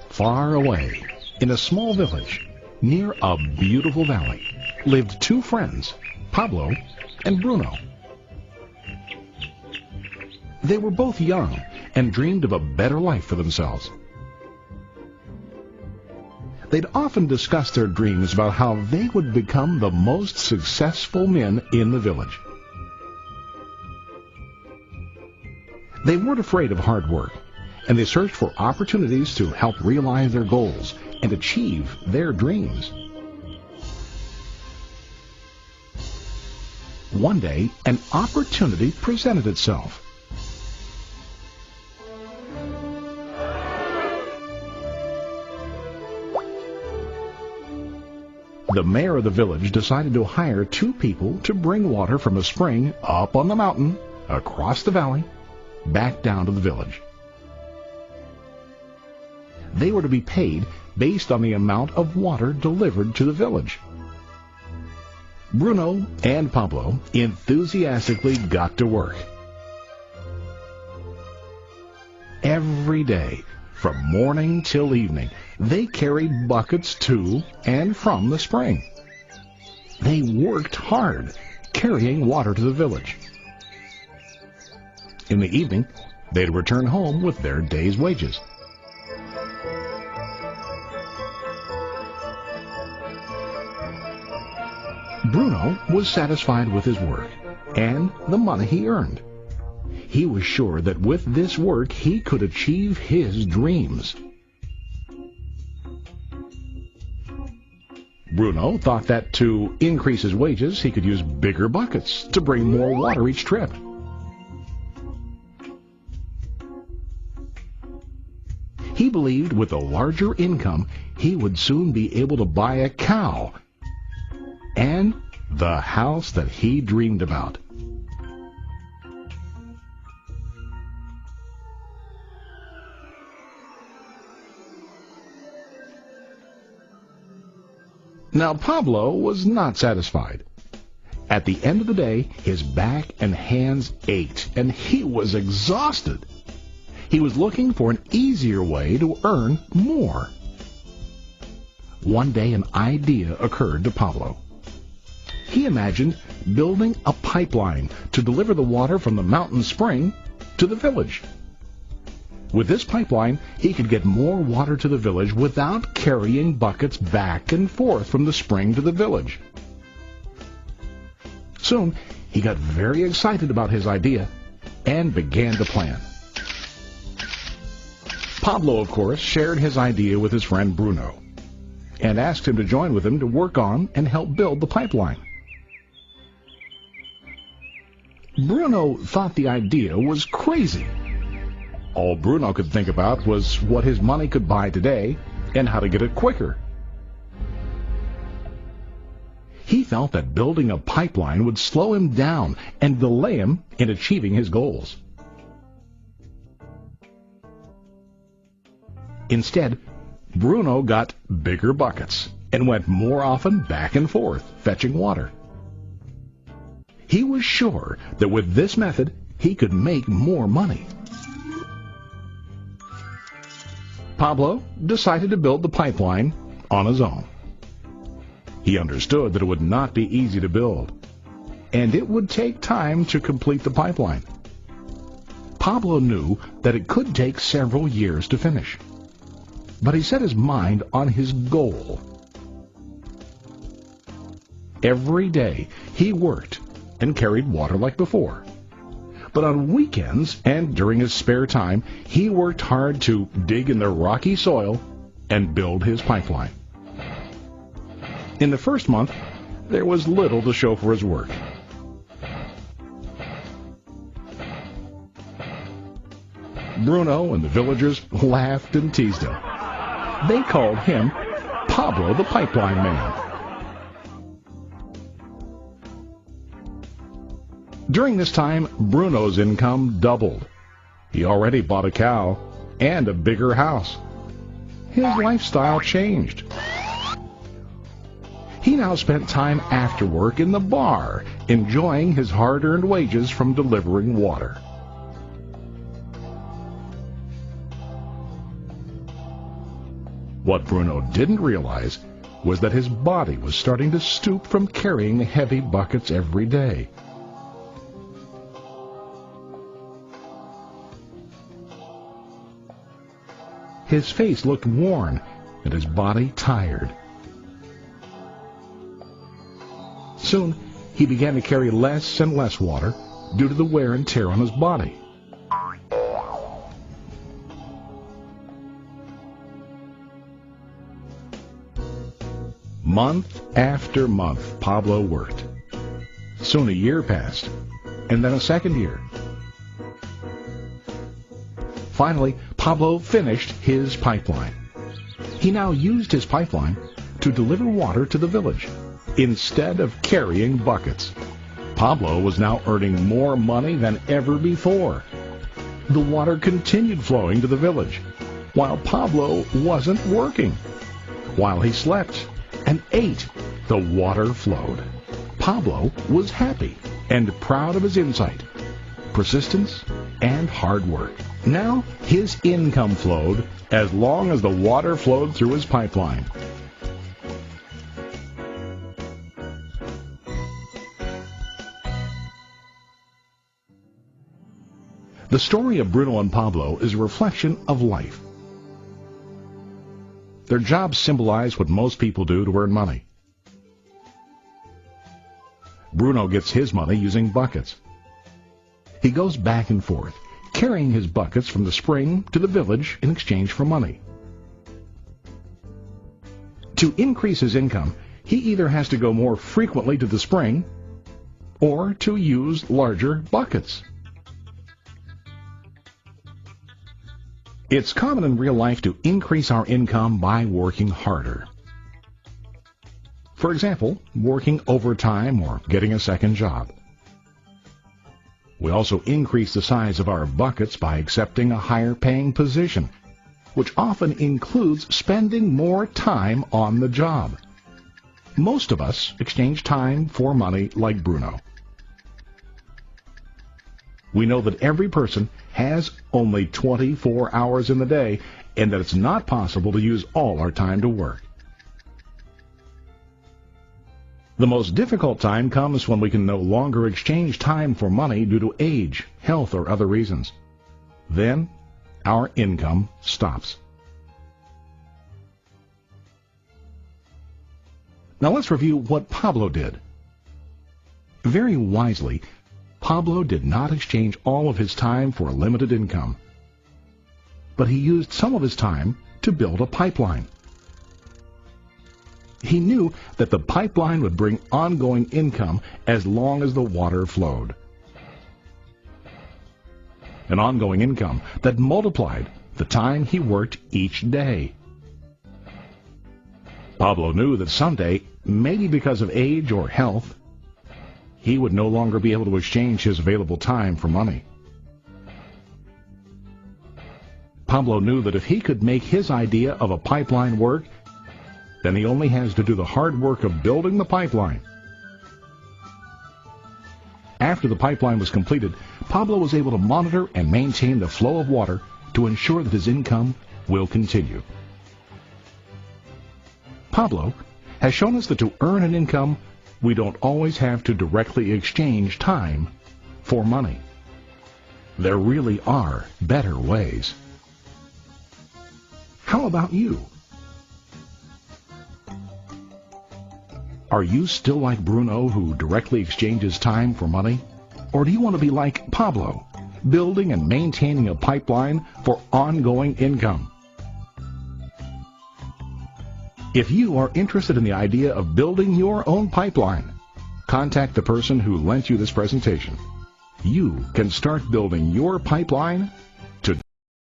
Far away, in a small village, near a beautiful valley, lived two friends, Pablo and Bruno. They were both young and dreamed of a better life for themselves. They'd often discuss their dreams about how they would become the most successful men in the village. They weren't afraid of hard work, and they searched for opportunities to help realize their goals and achieve their dreams. One day, an opportunity presented itself. The mayor of the village decided to hire two people to bring water from a spring up on the mountain, across the valley, back down to the village. They were to be paid based on the amount of water delivered to the village. Bruno and Pablo enthusiastically got to work. Every day, from morning till evening, they carried buckets to and from the spring. They worked hard, carrying water to the village. In the evening, they'd return home with their day's wages. Bruno was satisfied with his work and the money he earned. He was sure that with this work he could achieve his dreams. Bruno thought that to increase his wages he could use bigger buckets to bring more water each trip. He believed with a larger income he would soon be able to buy a cow and the house that he dreamed about. Now Pablo was not satisfied. At the end of the day, his back and hands ached, and he was exhausted. He was looking for an easier way to earn more. One day an idea occurred to Pablo. He imagined building a pipeline to deliver the water from the mountain spring to the village. With this pipeline, he could get more water to the village without carrying buckets back and forth from the spring to the village. Soon, he got very excited about his idea and began to plan. Pablo, of course, shared his idea with his friend Bruno and asked him to join with him to work on and help build the pipeline. Bruno thought the idea was crazy. All Bruno could think about was what his money could buy today and how to get it quicker. He felt that building a pipeline would slow him down and delay him in achieving his goals. Instead, Bruno got bigger buckets and went more often back and forth fetching water. He was sure that with this method, he could make more money. Pablo decided to build the pipeline on his own. He understood that it would not be easy to build, and it would take time to complete the pipeline. Pablo knew that it could take several years to finish, but he set his mind on his goal. Every day he worked and carried water like before. But on weekends and during his spare time, he worked hard to dig in the rocky soil and build his pipeline. In the first month, there was little to show for his work. Bruno and the villagers laughed and teased him. They called him Pablo the Pipeline Man. During this time, Bruno's income doubled. He already bought a cow and a bigger house. His lifestyle changed. He now spent time after work in the bar, enjoying his hard-earned wages from delivering water. What Bruno didn't realize was that his body was starting to stoop from carrying heavy buckets every day. His face looked worn and his body tired. Soon, he began to carry less and less water due to the wear and tear on his body. Month after month, Pablo worked. Soon a year passed, and then a second year. Finally, Pablo finished his pipeline. He now used his pipeline to deliver water to the village instead of carrying buckets. Pablo was now earning more money than ever before. The water continued flowing to the village, while Pablo wasn't working. While he slept and ate, the water flowed. Pablo was happy and proud of his insight, persistence, and hard work. Now his income flowed as long as the water flowed through his pipeline. The story of Bruno and Pablo is a reflection of life. Their jobs symbolize what most people do to earn money. Bruno gets his money using buckets. He goes back and forth, carrying his buckets from the spring to the village in exchange for money. To increase his income, he either has to go more frequently to the spring or to use larger buckets. It's common in real life to increase our income by working harder. For example, working overtime or getting a second job. We also increase the size of our buckets by accepting a higher paying position, which often includes spending more time on the job. Most of us exchange time for money like Bruno. We know that every person has only 24 hours in the day and that it's not possible to use all our time to work. The most difficult time comes when we can no longer exchange time for money due to age, health, or other reasons. Then, our income stops. Now let's review what Pablo did. Very wisely, Pablo did not exchange all of his time for a limited income, but he used some of his time to build a pipeline. He knew that the pipeline would bring ongoing income as long as the water flowed. An ongoing income that multiplied the time he worked each day. Pablo knew that someday, maybe because of age or health, he would no longer be able to exchange his available time for money. Pablo knew that if he could make his idea of a pipeline work, then he only has to do the hard work of building the pipeline. After the pipeline was completed, Pablo was able to monitor and maintain the flow of water to ensure that his income will continue. Pablo has shown us that to earn an income, we don't always have to directly exchange time for money. There really are better ways. How about you? Are you still like Bruno, who directly exchanges time for money? Or do you want to be like Pablo, building and maintaining a pipeline for ongoing income? If you are interested in the idea of building your own pipeline, contact the person who lent you this presentation. You can start building your pipeline